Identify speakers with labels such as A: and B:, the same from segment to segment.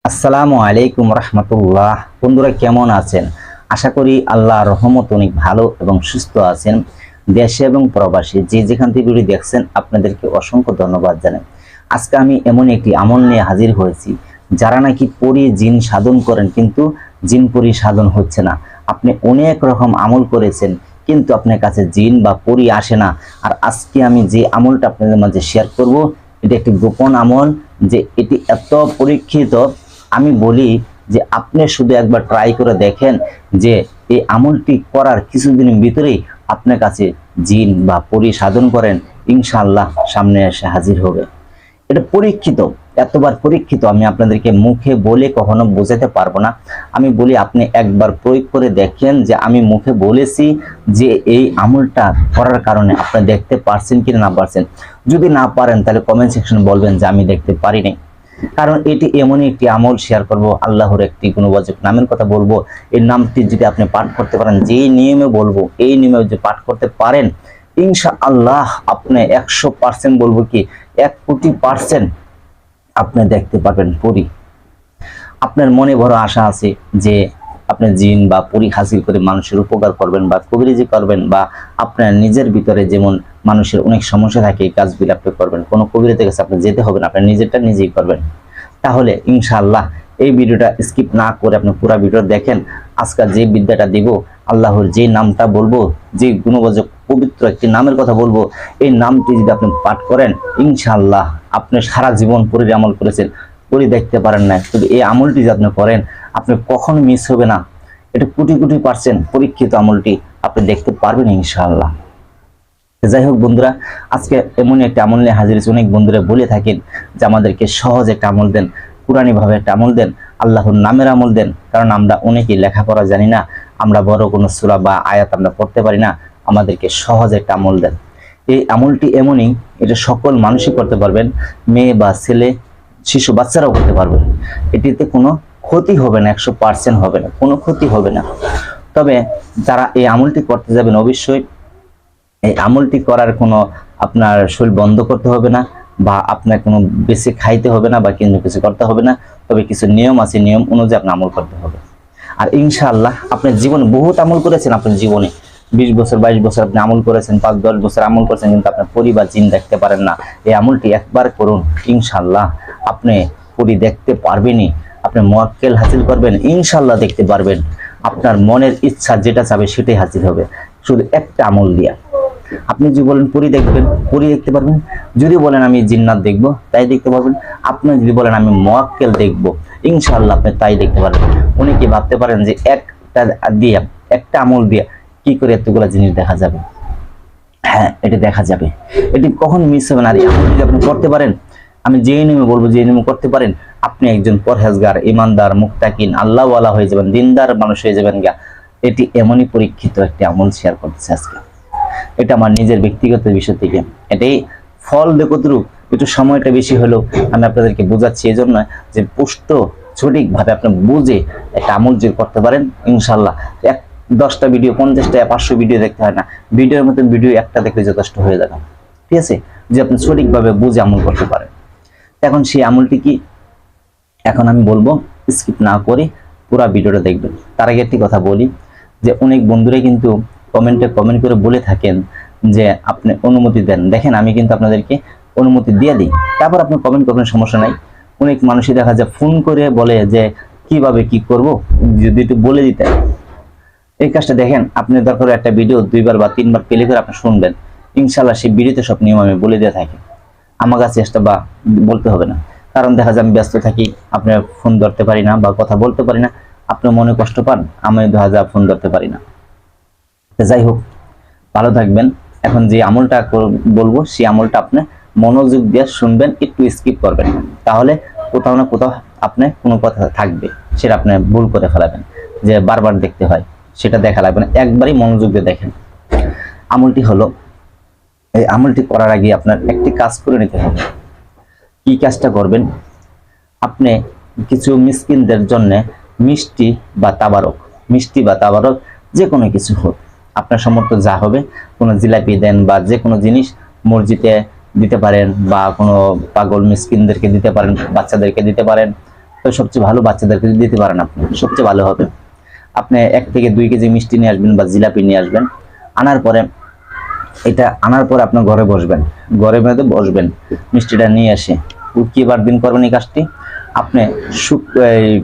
A: আসসালামু আলাইকুম রহমতুল্লাহ। বন্ধুরা কেমন আছেন? আশা করি আল্লাহর রহমত অনেক ভালো এবং সুস্থ আছেন। দেশে এবং প্রবাসী যে যেখান থেকে ভিডিও দেখছেন আপনাদেরকে অসংখ্য ধন্যবাদ জানাই। আজকে আমি এমন একটি আমল নিয়ে হাজির হয়েছি, যারা নাকি পরি জিন সাধন করেন কিন্তু জিন পরি সাধন হচ্ছে না। আপনি অনেক রকম আমল করেছেন কিন্তু আপনার কাছে জিন বা পরি আসে না। আর আজকে আমি যে আমলটা আপনাদের মাঝে শেয়ার করব, এটা একটি গোপন আমল, যে এটি এত পরীক্ষিত। আমি বলি যে আপনি শুধু একবার ট্রাই করে দেখেন যে এই আমলটি করার কিছুদিনের ভিতরেই আপনার কাছে জিন বা পরি সাধন করেন, ইনশাআল্লাহ সামনে এসে হাজির হবে। এটা পরীক্ষিত, এতবার পরীক্ষিত, আমি আপনাদেরকে মুখে বলে কখনো বোঝাতে পারবো না। আমি বলি আপনি একবার প্রয়োগ করে দেখেন যে আমি মুখে বলেছি যে এই আমলটা করার কারণে আপনি দেখতে পারছেন কি না পারছেন। যদি না পারেন তাহলে কমেন্ট সেকশনে বলবেন যে আমি দেখতে পারিনি। কারণ এটি এমনই একটি আমল শেয়ার করব, আল্লাহর একটি গুণবাচক নামের কথা বলবো। এই নামটি যদি আপনি পাঠ করতে পারেন, যেই নিয়মে বলবো এই নিয়মে যদি পাঠ করতে পারেন, ইনশাআল্লাহ আপনি 100% বলবো কি 1,000,000% আপনি দেখতে পারবেন পরি। আপনার মনে বড় আশা আছে যে আপনি জিন বা পরি হাসিল করে মানুষের উপকার করবেন বা কবিরাজি করবেন, বা আপনার নিজের ভিতরে যেমন মানুষের অনেক সমস্যা থাকে এই কাজগুলো আপনি করবেন। কোনো কবিরাজের কাছে আপনি যেতে হবে না, আপনি নিজেরটা নিজেই করবেন। তাহলে ইনশাআল্লাহ এই ভিডিওটা স্কিপ না করে আপনি পুরো ভিডিও দেখেন। আজকে যে বিদ্যাটা দিব, আল্লাহর যে নামটা বলবো, যে গুণবাচক পবিত্র একটি নামের কথা বলবো, এই নামটি যদি আপনি পাঠ করেন, ইনশাআল্লাহ আপনি সারা জীবন পরির আমল করেছেন, পরি দেখতে পারেন না, কিন্তু এই আমলটি যদি আপনি করেন আপনি কখনো মিস হবে না। এটা কোটি কোটি % পরীক্ষিত আমলটি আপনি দেখতে পারবেন ইনশাআল্লাহ। যাই হোক বন্ধুরা, আজকে এমন একটা আমল নিয়ে হাজির হয়েছে। অনেক বন্ধুরা বলে থাকেন যে আমাদেরকে সহজ একটা আমল দেন, কুরআনি ভাবে একটা আমল দেন, আল্লাহর নামের আমল দেন। কারণ আমরা অনেকেই লেখাপড়া জানি না, আমরা বড় কোনো সূরা বা আয়াত আমরা পড়তে পারি না, আমাদেরকে সহজ একটা আমল দেন। এই আমলটি এমনই, এটা সকল মানুষই করতে পারবেন, মেয়ে বা ছেলে, শিশু, বাচ্চারাও করতে পারবেন। এটিতে কোনো ক্ষতি হবে না, 100% হবে না, কোনো ক্ষতি হবে না। তবে যারা এই আমলটি করতে যাবেন, অবশ্যই এই আমলটি করার কোনো আপনার শরীর বন্ধ করতে হবে না, বা আপনার কোনো বেশি খাইতে হবে না, বা কিছু করতে হবে না। তবে কিছু নিয়ম আছে, নিয়ম অনুযায়ী আপনি আমল করতে হবে। আর ইনশাআল্লাহ আপনার জীবনে বহুত আমল করেছেন, আপনার জীবনে 20 বছর 22 বছর আপনি আমল করেছেন, 5-10 বছর আমল করেছেন, কিন্তু আপনার পরিবার জিন দেখতে পারেন না। এই আমলটি একবার করুন, ইনশাআল্লাহ আপনি পরি দেখতে পারবেনই। আপনি মুয়াক্কেল হাসিল করবেন, ইনশাআল্লাহ দেখতে পারবেন। আপনার মনের ইচ্ছা যেটা চাবে সেটাই হাসিল হবে, শুধু একটা আমল দিয়া। আপনি যদি বলেন পরি দেখবেন, পরি দেখতে পারবেন। যদি বলেন আমি জিন্নাত দেখবো, তাই দেখতে পারবেন। আপনি যদি বলেন আমি মুয়াক্কেল দেখবো, ইনশাআল্লাহ আপনি তাই দেখতে পারবেন। অনেকে ভাবতে পারেন যে একটা আমল দিয়ে কি করে এতগুলা জিনিস দেখা যাবে। হ্যাঁ, এটা দেখা যাবে, এটি কখন মিস হবে না। আর এই আমল যদি আপনি করতে পারেন, আমি যে নিয়মে বলবো, যে নিয়মে করতে পারেন, আপনি একজন পরহেজগার, ইমানদার, মুত্তাকিন, আল্লাহওয়ালা হয়ে যাবেন, দিনদার মানুষ হয়ে যাবেন গা। এটি এমনই পরীক্ষিত একটি আমল শেয়ার করতেছে আজকে। এটা আমার নিজের ব্যক্তিগত বিষয় থেকে, এটাই ফল দেখতরূপ একটু সময়টা বেশি হলেও আমি আপনাদেরকে বোঝাচ্ছি এই জন্য যে পুষ্ট সঠিকভাবে আপনি বুঝে একটা আমল যদি করতে পারেন, ইনশাল্লাহ 10টা ভিডিও, 50টা 500 ভিডিও দেখতে হয় না, ভিডিওর মতন ভিডিও একটা দেখলে যথেষ্ট হয়ে যাবে। ঠিক আছে, যে আপনি সঠিকভাবে বুঝে আমল করতে পারেন। এখন সেই আমলটি কি, এখন আমি বলবো, স্কিপ না করে পুরো ভিডিওটা দেখবেন। তার আগে একটি কথা বলি, যে অনেক বন্ধুরা কিন্তু কমেন্ট করে বলে থাকেন যে আপনি অনুমতি দেন। দেখেন, আমি কিন্তু আপনাদেরকে অনুমতি দিয়ে দিই, তারপর আপনি কমেন্ট করবেন, সমস্যা নাই। অনেক মানুষই দেখা যায় ফোন করে বলে যে কিভাবে কি করব, যদি একটু বলে দিতেন। এই কাজটা দেখেন, আপনি দরকার একটা ভিডিও 2বার বা 3বার প্লে করে আপনি শুনবেন, ইনশাআল্লাহ সেই ভিডিওতে সব নিয়ম আমি বলে দিয়ে থাকি। আমার কাছে চেষ্টা বা বলতে হবে না, কারণ দেখা যায় আমি ব্যস্ত থাকি, আপনি ফোন ধরতে পারি না বা কথা বলতে পারি না, আপনি মনে কষ্ট পান, আমি ফোন ধরতে পারি না। যাই হোক, ভালো থাকবেন। এখন যে আমলটা বলবো সেই আমলটা আপনি মনোযোগ দিয়ে শুনবেন, একটু স্কিপ করবেন, তাহলে কোথাও না কোথাও আপনি কোনো কথা থাকবে, সেটা আপনি ভুল করে ফেলাবেন, যে বারবার দেখতে হয়, সেটা দেখা লাগবে না, একবারই মনোযোগ দিয়ে দেখেন। আমলটি হলো, এই আমলটি করার আগে আপনার একটি কাজ করে নিতে হবে। কি কাজটা করবেন, আপনি কিছু মিসকিনদের জন্য মিষ্টি বা তাবারক যে কোনো কিছু হোক, আপনার সামর্থ্য যা হবে, কোনো জিলাপি দেন বা যে কোনো জিনিস মসজিদে দিতে পারেন, বা কোনো পাগল মিসকিনদেরকে দিতে পারেন, বাচ্চাদেরকে দিতে পারেন, তো সবচেয়ে ভালো বাচ্চাদেরকে যদি দিতে পারেন আপনি সবচেয়ে ভালো হবে। আপনি 1 থেকে 2 কেজি মিষ্টি নিয়ে আসবেন বা জিলাপি নিয়ে আসবেন। আনার পরে আপনার ঘরে বসবেন, ঘরের মধ্যে বসবেন, মিষ্টিটা নিয়ে এসে কিবার দিন করবেন এই কাজটি? আপনি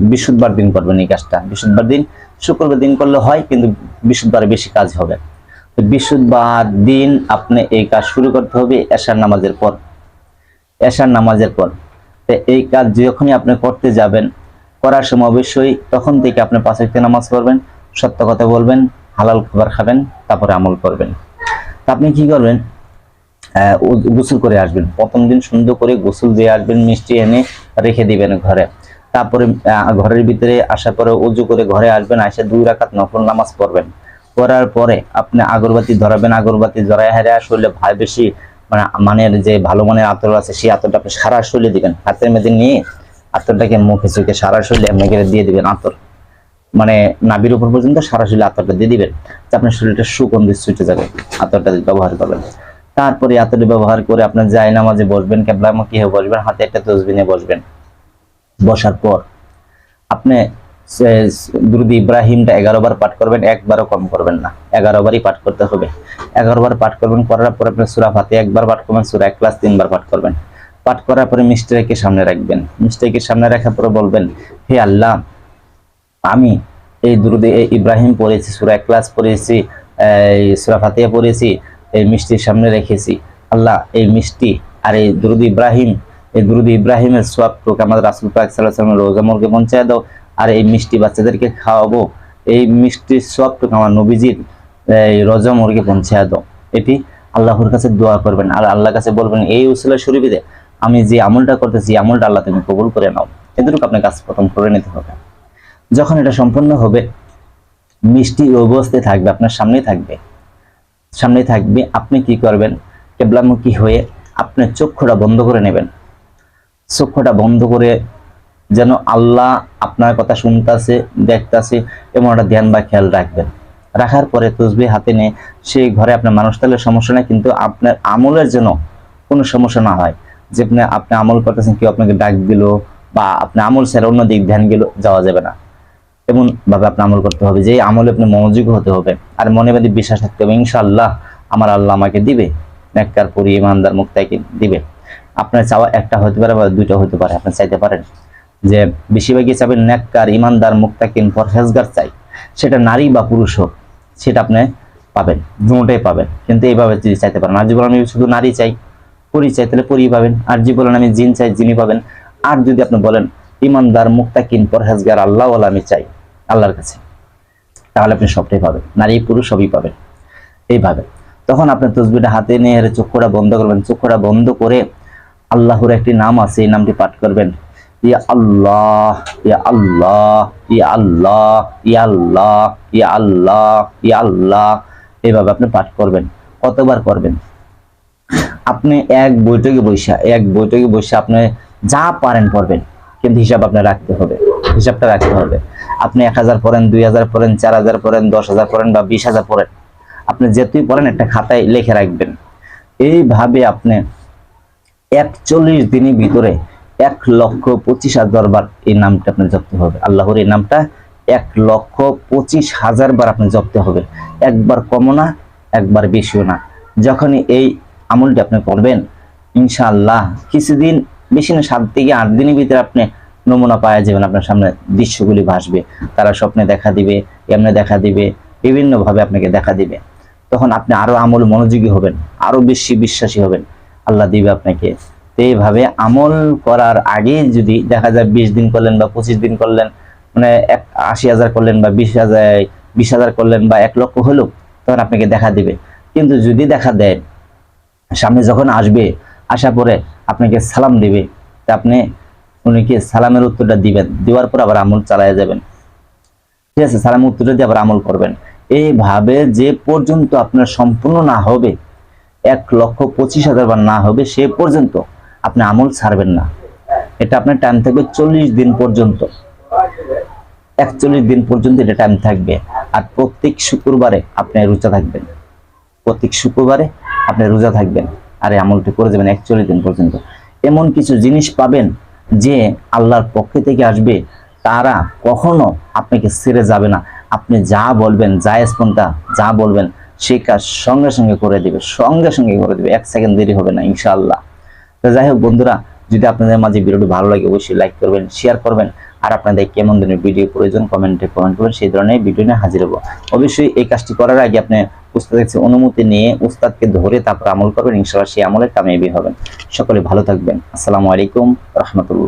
A: বৃহস্পতিবার দিন করবেন এই কাজটা। বৃহস্পতিবার দিন, শুক্রবার দিন করলে হয়, কিন্তু বৃহস্পতিবারে বেশি কাজ হবে। তো বৃহস্পতিবার দিন আপনি এই কাজ শুরু করতে হবে এশার নামাজের পর। এশার নামাজের পর তো এই কাজ যখনই আপনি করতে যাবেন, করার সময় অবশ্যই তখন থেকে আপনি 5 ওয়াক্ত নামাজ পড়বেন, সত্য কথা বলবেন, হালাল খাবার খাবেন, তারপরে আমল করবেন। তা আপনি কি করবেন? গোসল করে আসবেন। প্রথম দিন সুন্দর করে গোসল দিয়ে আসবেন, মিষ্টি এনে রেখে দিবেন ঘরে। তারপরে ঘরের ভিতরে আসার পরে উজু করে ঘরে আসবেন, এসে 2 রাকাত নফল নামাজ পড়বেন। পড়ার পরে আপনি আগরবাতি ধরাবেন, আগরবাতি ধরায় হারে আসলে ভাই বেশি মানের যে ভালো মানের আতর আছে সেই আতরটা আপনি সারা শরীরে দিবেন। হাতের মধ্যে নিয়ে আতরটাকে মুখে চোখে সারা শরীরে আপনাকে দিয়ে দিবেন। আতর মানে নাভির উপর পর্যন্ত সারা শরীরে আতরটা দিয়ে দিবেন, আপনার শরীরটা সুগন্ধি ছুটে যাবে। আতরটা ব্যবহার করবেন। তারপরে আতরটা ব্যবহার করে আপনার জায়নামাজে বসবেন, কিবলামুখী হয়ে বসবেন, হাতে একটা তসবিহ নিয়ে বসবেন। বসার পর আপনি দুরূদ ইব্রাহিমটা 11 বার পাঠ করবেন, একবারও কম করবেন না, 11 বারই পাঠ করতে হবে। 11 বার পাঠ করবেন। করার পর আপনি সূরা ফাতিহা একবার পাঠ করবেন, সূরা ইখলাস 3 বার পাঠ করবেন। পাঠ করার পরে মিষ্টিকে সামনে রাখবেন। মিষ্টিকে সামনে রাখার পরে বলবেন, হে আল্লাহ, আমি এই দুরূদ ইব্রাহিম পড়েছি, সূরা ইখলাস পড়েছি, সূরা ফাতিহা পড়েছি, এই মিষ্টির সামনে রেখেছি। আল্লাহ, এই মিষ্টি আর এই দুরূদ ইব্রাহিমের সওয়াবটুকু আমাদের রাসূল পাক সাল্লাল্লাহু আলাইহি ওয়াসাল্লামের রওজা মুবারকে পৌঁছায় দাও। আর এই মিষ্টি বাচ্চাদেরকে খাওয়াবো, এই মিষ্টির সওয়াবটুকু আমার নবীজির এই রওজা মুবারকে পৌঁছায় দাও। এটি আল্লাহর কাছে দোয়া করবেন আর আল্লাহর কাছে বলবেন, এই উসিলা শরীফে আমি যে আমলটা করতেছি, আমলটা আল্লাহ তুমি কবুল করে নাও। এতটুকু আপনার কাজ প্রথম করে নিতে হবে। যখন এটা সম্পন্ন হবে, মিষ্টি অবস্থায় থাকবে, আপনার সামনেই থাকবে। আপনি কি করবেন? কিবলামুখী হয়ে আপনি চক্ষুটা বন্ধ করে নেবেন। চক্ষুটা বন্ধ করে যেন আল্লাহ আপনার কথা শুনতেছে, দেখতেছে এমন একটা ধ্যান বা খেয়াল রাখবেন। রাখার পরে তসবিহ হাতে নিয়ে সেই ঘরে আপনার মানুষ তাহলে সমস্যা নাই, কিন্তু আপনার আমলের জন্য কোনো সমস্যা না হয়। যে আপনি আমল করতেছেন, কেউ আপনাকে ডাক দিল বা আপনি আমল ছেড়ে অন্য দিক ধ্যান গেল, যাওয়া যাবে না। এমন ভাবে আপনি আমল করতে হবে যে আমলে আপনি মনোযোগী হতে হবে আর মনে মধ্যে বিশ্বাস থাকতে হবে, ইনশাআল্লাহ আমার আল্লাহ আমাকে দিবে, নেককার পরি ইমানদার মুত্তাকি দিবে। আপনার চাওয়া একটা হতে পারে বা দুইটা হতে পারে। আপনি চাইতে পারেন যে বেশিরভাগই চাবেন নেককার ইমানদার মুত্তাকিন পরহেজগার চাই, সেটা নারী বা পুরুষ হোক, সেটা আপনি পাবেন, দুটোটাই পাবেন। কিন্তু এইভাবে যদি চাইতে পারেন, আর যদি বলেন আমি শুধু নারী চাই, পরি চাই, তাহলে পরি পাবেন। আর যদি বলেন আমি জিন চাই, জিনি পাবেন। আর যদি আপনি বলেন ইমানদার মুত্তাকিন পরহেজগার আল্লাহ ওয়ালা আমি চাই আল্লাহর কাছে, তাহলে আপনি সবটাই পাবেন, নারী পুরুষ সবই পাবেন। এইভাবে তখন আপনি তসবিহটা হাতে নিয়ে চক্ষুটা বন্ধ করবেন। চক্ষুটা বন্ধ করে আল্লাহর একটি নাম আছে, এই নামটি পাঠ করবেন, ইয়া আল্লাহ, ইয়া আল্লাহ, ইয়া আল্লাহ, ইয়া আল্লাহ, ইয়া আল্লাহ, ইয়া আল্লাহ। এইভাবে আপনি পাঠ করবেন। কতবার করবেন? আপনি এক বৈঠকে বসে আপনি যা পারেন পড়বেন, কিন্তু হিসাব আপনার রাখতে হবে, হিসাবটা রাখতে হবে। আপনি 1000 পড়েন, 2000 পড়েন, 4000 পড়েন, 10000 পড়েন বা 20000 পড়েন, আপনি যেতেই পড়েন একটা খাতায় লিখে রাখবেন। এইভাবে আপনি 41 দিনের ভিতরে 1,25,000 বার এই নামটা আপনি জপতে হবে। আল্লাহর এই নামটা 1,25,000 বার আপনি জপতে হবে। একবার কমও না, একবার বেশিও না। যখনই এই আমলটি আপনি করবেন, ইনশাআল্লাহ কিছুদিন, বেশি না 7 থেকে 8 দিনের ভিতরে আপনি নমুনা পাওয়া যাবেন। আপনার সামনে দৃশ্যগুলি ভাসবে, তারা স্বপ্নে দেখা দিবে, এমনি দেখা দিবে, বিভিন্ন ভাবে আপনাকে দেখা দিবে। তখন আপনি আরো আমল মনোযোগী হবেন, আরো বেশি বিশ্বাসী হবেন, আল্লাহ দিবে আপনাকে। এইভাবে আমল করার আগে যদি দেখা যায় 20 দিন করলেন বা 25 দিন করলেন, মানে 80,000 করলেন বা 20,000 করলেন বা 1 লক্ষ হলো, তখন আপনাকে দেখা দিবে। কিন্তু যদি দেখা দেয়, সামনে যখন আসবে, আসার পরে আপনাকে সালাম দিবে, তা আপনি উনিকে সালামের উত্তরটা দিবেন, দেওয়ার পর আবার আমল চালায় যাবেন। ঠিক আছে? সালামের উত্তরটা দিয়ে আবার আমল করবেন। এইভাবে যে পর্যন্ত আপনার সম্পূর্ণ না হবে, 1,25,000 বার না হবে, সে পর্যন্ত আপনি আমল ছাড়বেন না। এটা আপনার টাইম থাকবে 40 দিন পর্যন্ত, 41 দিন পর্যন্ত এটা টাইম থাকবে। আর প্রত্যেক শুক্রবারে আপনি রোজা থাকবেন, আর এই আমলটি করে যাবেন 41 দিন পর্যন্ত। এমন কিছু জিনিস পাবেন যে আল্লাহর পক্ষ থেকে আসবে তারা কখনো আপনাকে ছেড়ে যাবে না। আপনি যা বলবেন, যা স্পন্তা যা বলবেন সেই কাজ সঙ্গে সঙ্গে করে দিবে, সঙ্গে সঙ্গে করে দিবে, 1 সেকেন্ড দেরি হবে না ইনশাআল্লাহ। তো যাই হোক বন্ধুরা, যদি আপনাদের মাঝে ভিডিওটি ভালো লাগে অবশ্যই লাইক করবেন, শেয়ার করবেন, আর আপনাদের কেমন ধরনের ভিডিও প্রয়োজন কমেন্টে কমেন্ট করবেন, সেই ধরনের ভিডিও নিয়ে হাজির হবো। অবশ্যই এই কাজটি করার আগে আপনি উস্তাদের কাছে অনুমতি নিয়ে উস্তাদকে ধরে তারপর আমল করবেন, ইনশাআল্লাহ সেই আমলে কামিয়াবি হবেন। সকলে ভালো থাকবেন। আসসালামু আলাইকুম রহমতুল্লাহ।